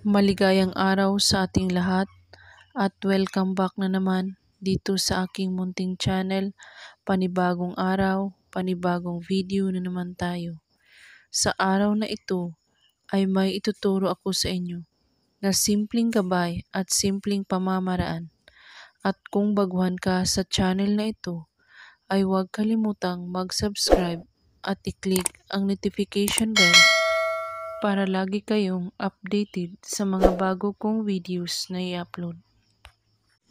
Maligayang araw sa ating lahat at welcome back na naman dito sa aking munting channel. Panibagong araw, panibagong video na naman tayo. Sa araw na ito ay may ituturo ako sa inyo na simpleng gabay at simpleng pamamaraan. At kung baguhan ka sa channel na ito, ay huwag kalimutang mag-subscribe at i-click ang notification bell para lagi kayong updated sa mga bago kong videos na i-upload.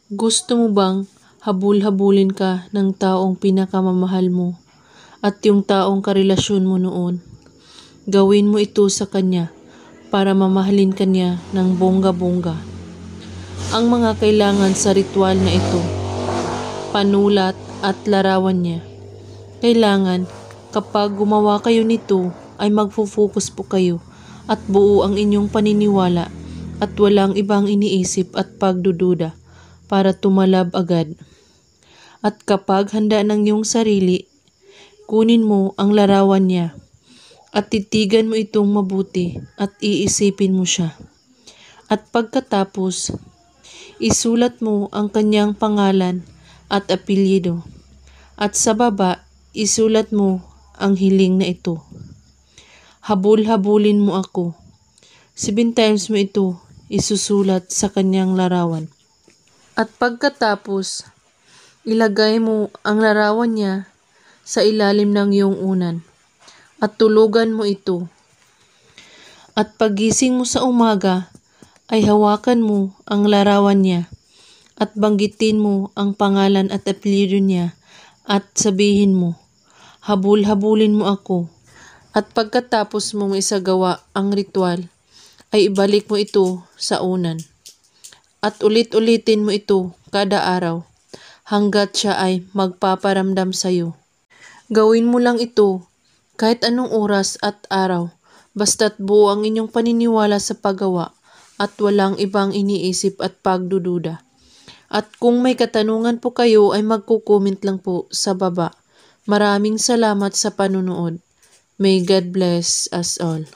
Gusto mo bang habul-habulin ka ng taong pinakamamahal mo at yung taong karelasyon mo noon? Gawin mo ito sa kanya para mamahalin kanya ng bongga-bongga. Ang mga kailangan sa ritual na ito, panulat at larawan niya. Kailangan kapag gumawa kayo nito ay magfo-focus po kayo at buo ang inyong paniniwala at walang ibang iniisip at pagdududa para tumalab agad. At kapag handa ng iyong sarili, kunin mo ang larawan niya at titigan mo itong mabuti at iisipin mo siya. At pagkatapos, isulat mo ang kanyang pangalan at apelyido. At sa baba, isulat mo ang hiling na ito. Habul-habulin mo ako. 7 times mo ito isusulat sa kanyang larawan. At pagkatapos, ilagay mo ang larawan niya sa ilalim ng iyong unan. At tulugan mo ito. At pagising mo sa umaga, ay hawakan mo ang larawan niya. At banggitin mo ang pangalan at apelyido niya. At sabihin mo, habul-habulin mo ako. At pagkatapos mong isagawa ang ritual, ay ibalik mo ito sa unan. At ulit-ulitin mo ito kada araw hanggat siya ay magpaparamdam sa iyo. Gawin mo lang ito kahit anong oras at araw, basta't buo ang inyong paniniwala sa paggawa at walang ibang iniisip at pagdududa. At kung may katanungan po kayo ay magko-comment lang po sa baba. Maraming salamat sa panunood. May God bless us all.